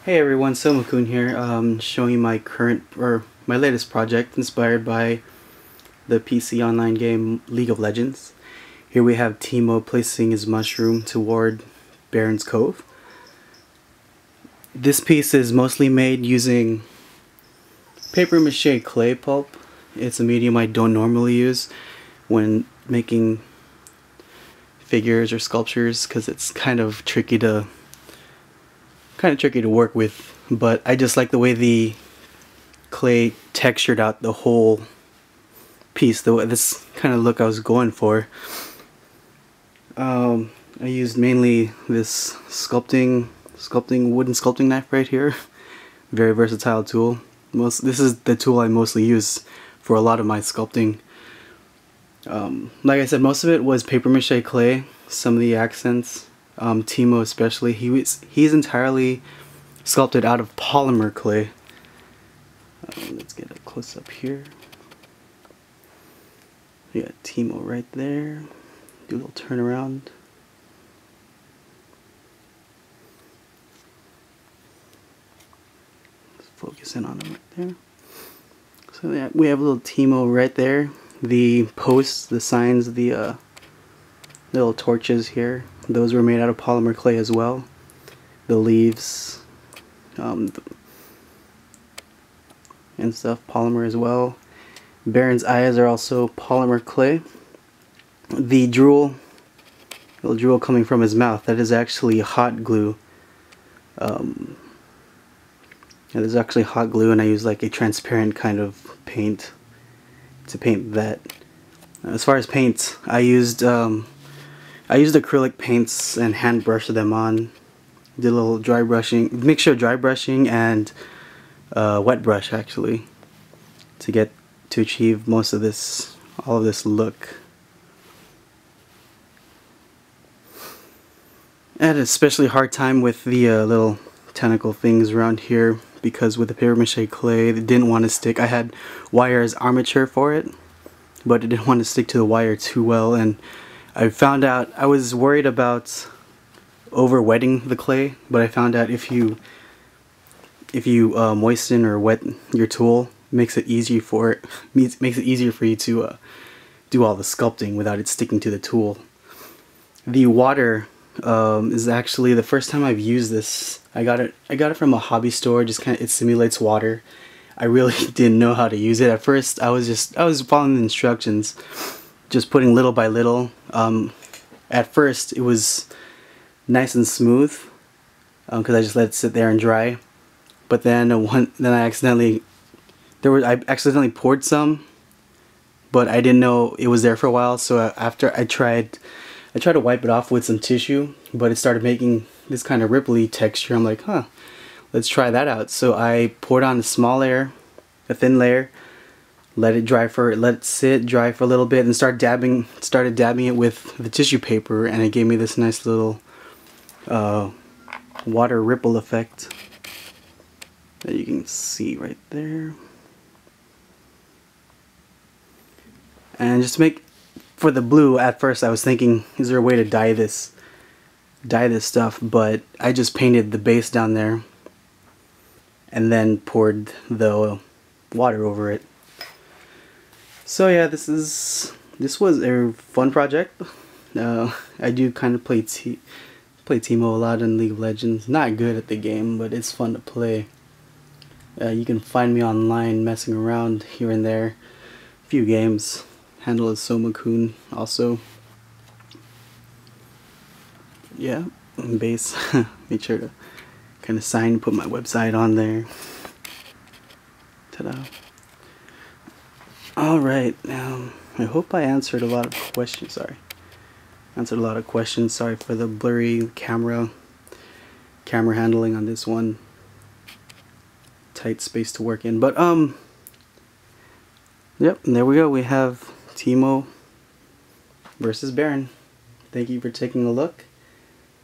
Hey everyone, Somakun here, showing you my latest project inspired by the PC online game League of Legends. Here we have Teemo placing his mushroom toward Baron's Cove. This piece is mostly made using paper mache clay pulp. It's a medium I don't normally use when making figures or sculptures because it's kind of tricky to work with, but I just like the way the clay textured out the whole piece, this kind of look I was going for. I used mainly this wooden sculpting knife right here. Very versatile tool. This is the tool I mostly use for a lot of my sculpting. Like I said, most of it was paper mache clay. Some of the accents, Teemo especially, he's entirely sculpted out of polymer clay. Let's get a close up here. We got Teemo right there. Do a little turnaround. Let's focus in on him right there. So yeah, we have a little Teemo right there. The posts, the signs, the little torches here, those were made out of polymer clay as well. The leaves and stuff, polymer as well. Baron's eyes are also polymer clay. The little drool coming from his mouth, that is actually hot glue. It is actually hot glue, and I use like a transparent kind of paint to paint that. As far as paints, I used acrylic paints and hand brushed them on. Did a little dry brushing, mixture of dry brushing and wet brush actually, to achieve all of this look. I had an especially hard time with the little tentacle things around here because with the paper mache clay, it didn't want to stick. I had wire as armature for it, but it didn't want to stick to the wire too well, and I found out I was worried about over wetting the clay, but I found out if you moisten or wet your tool, makes it easier for you to do all the sculpting without it sticking to the tool. The water is actually the first time I've used this. I got it from a hobby store. It simulates water. I really didn't know how to use it at first. I was following the instructions, just putting little by little. At first it was nice and smooth because I just let it sit there and dry. But then I accidentally poured some, but I didn't know it was there for a while. So after I tried to wipe it off with some tissue, but it started making this kind of ripply texture. I'm like, huh, let's try that out. So I poured on a thin layer, let it sit dry for a little bit, and started dabbing it with the tissue paper, and it gave me this nice little water ripple effect that you can see right there. And just to make for the blue, at first I was thinking, is there a way to dye this stuff? But I just painted the base down there and then poured the water over it. So yeah, this was a fun project. I do kind of play Teemo a lot in League of Legends. Not good at the game, but it's fun to play. You can find me online messing around here and there. A few games. Handle is Somakun also. Yeah, base. Make sure to kind of put my website on there. Ta-da. Alright, I hope I answered a lot of questions. Sorry. Sorry for the blurry camera handling on this one. Tight space to work in. But yep, and there we go. We have Teemo versus Baron. Thank you for taking a look,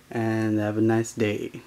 and have a nice day.